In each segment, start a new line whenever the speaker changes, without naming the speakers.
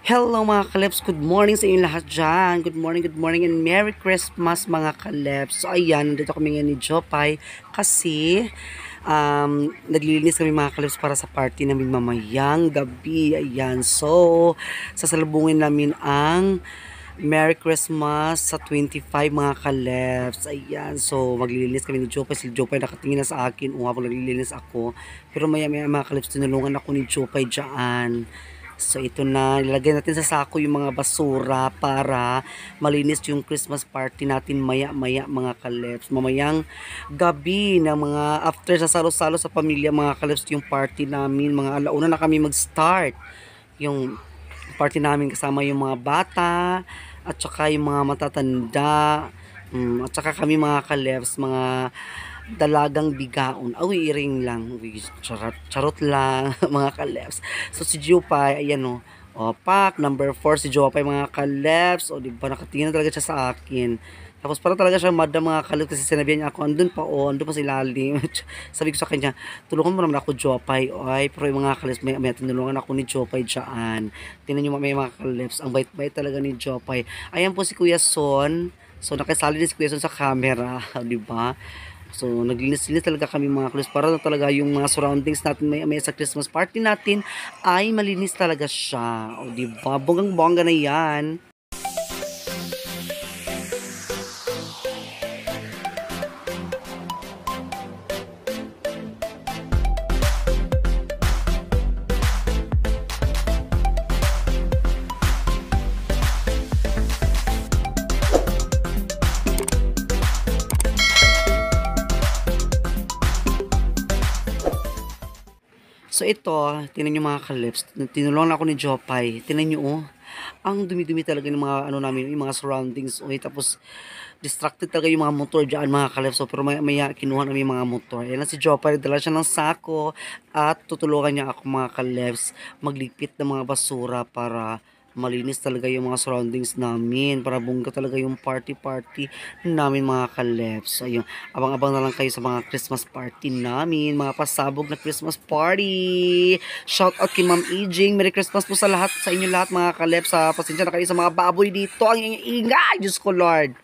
Hello mga kalebs, good morning sa inyo lahat dyan. Good morning and Merry Christmas mga kalebs. So ayan, nandito kami ngayon ni Jopay kasi naglilinis kami mga kalebs para sa party namin mamayang gabi. Ayan, so sasalubungin namin ang Merry Christmas sa 25 mga kalebs. Ayan, so maglilinis kami ni Jopay. Si Jopay nakatingin na sa akin habang naglilinis ako. Pero maya maya mga kalebs, tinulungan ako ni Jopay dyan. So ito na, ilagay natin sa sako yung mga basura para malinis yung Christmas party natin maya-maya mga kalebs. Mamayang gabi na mga after sa salo-salo sa pamilya mga kalebs yung party namin. Mga alauna na kami mag-start. Yung party namin kasama yung mga bata at saka yung mga matatanda. At saka kami mga kalebs, mga dalagang bigaon. Awi, iring lang. Uy, charot lang, mga kalebs. So, si Jupay, ayan o. Pak, number 4, si Jupay, mga kalebs. O, diba, nakatingin na talaga siya sa akin. Tapos, para talaga siya madam, mga kalebs, kasi sinabihan niya ako, andun pa si Lalim. Sabi ko sa kanya, tulungan mo naman ako, Jupay. Ay, pero yung mga kalebs, may tinulungan ako ni Jupay dyan. Tingnan nyo, may mga kalebs. Ang bait-bait talaga ni Jupay. Ayan po si Kuya Son. So, nakasali din si Kuya Son sa camera. Diba? So, naglinis-linis talaga kami mga kalibs para na talaga yung mga surroundings natin may sa Christmas party natin ay malinis talaga siya. O, diba? Bonggang-bongga na yan. So ito, tinan nyo mga kalips, tinulungan ako ni Jopay. Tinan nyo oh, ang dumi-dumi talaga ng mga ano namin, yung mga surroundings. Okay, tapos distracted talaga yung mga motor diyan mga kalips. So pero maya kinuha namin yung mga motor. Yan na si Jopay, dala siya ng sako at tutulungan niya ako mga kalips magligpit ng mga basura para malinis talaga yung mga surroundings namin para bongga talaga yung party namin mga kaleps. Ayun, abang-abang na lang kayo sa mga Christmas party namin, mga pasabog na Christmas party. Shout out kay Ma'am Ijing. Merry Christmas po sa lahat, sa inyo lahat mga kaleps. Pasensya na kayo sa mga baboy dito. Ang ingay, Diyos ko Lord.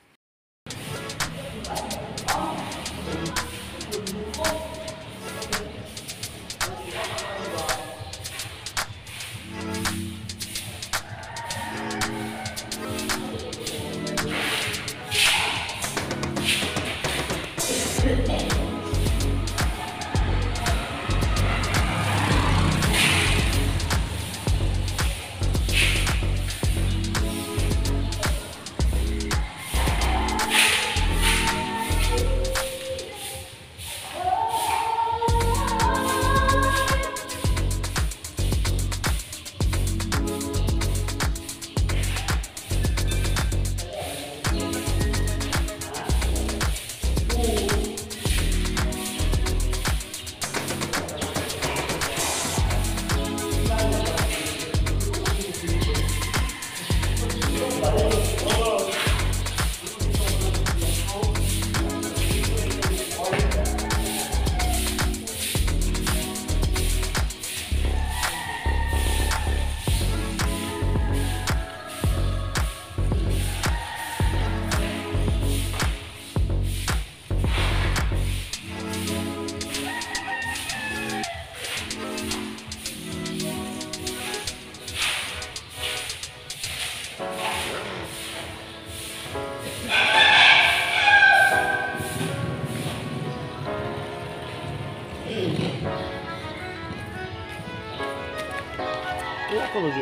Ako lagi.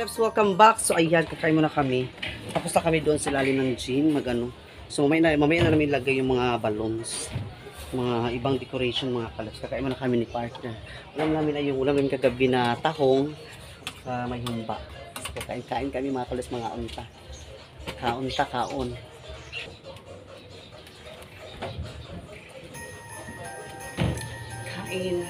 Kalebs, welcome back. So ayan, kakain muna kami. Tapos na kami doon sa lalim ng gym, magano. So mamaya na namin ilagay yung mga balloons, mga ibang decoration mga kalebs. Kakain muna kami ni partner. Ulam namin ay yung ulam namin kagabi na tahong sa may humba. So, kakain kami mga kalebs, mga unta. Kaon. Kain.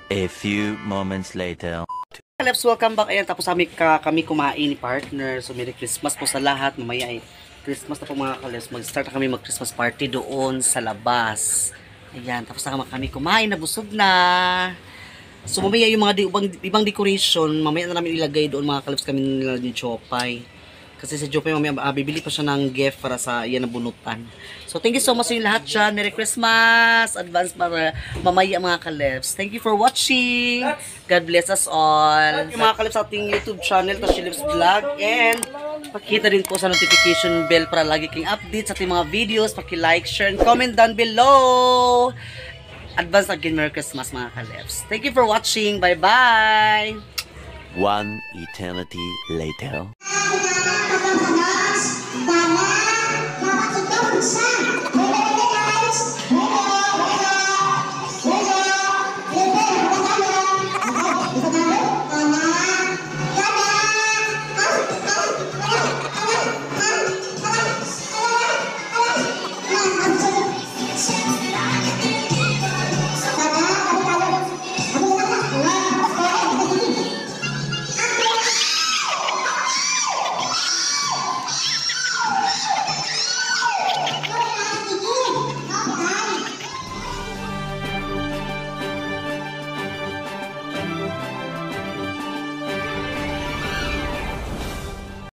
A few moments later.
Kalebs, welcome back. Ayan, tapos kami kumain ni partner. So, Merry Christmas po sa lahat. Mamaya ay Christmas na po mga kalebs. Mag-start na kami mag-Christmas party doon sa labas. Ayan, tapos na kami kumain. Nabusog na. So, mamaya yung mga ibang decoration, mamaya na namin ilagay doon mga kalebs kami nila ni Jopay. Kasi si Jopay mamaya bibili pa siya ng gift para sa iyan na bunutan. So, thank you so much sa lahat dyan. Merry Christmas! Advance para mamaya mga kalebs. Thank you for watching. God bless us all. Yung mga kalebs sa ating YouTube channel, Tashilibs Vlog. And pakita rin po sa notification bell para lagi king update sa ating mga videos. Paki-like, share, and comment down below. Advance again, Merry Christmas mga kalebs. Thank you for watching. Bye-bye!
One eternity later.
Banat, dapat ito, isa. May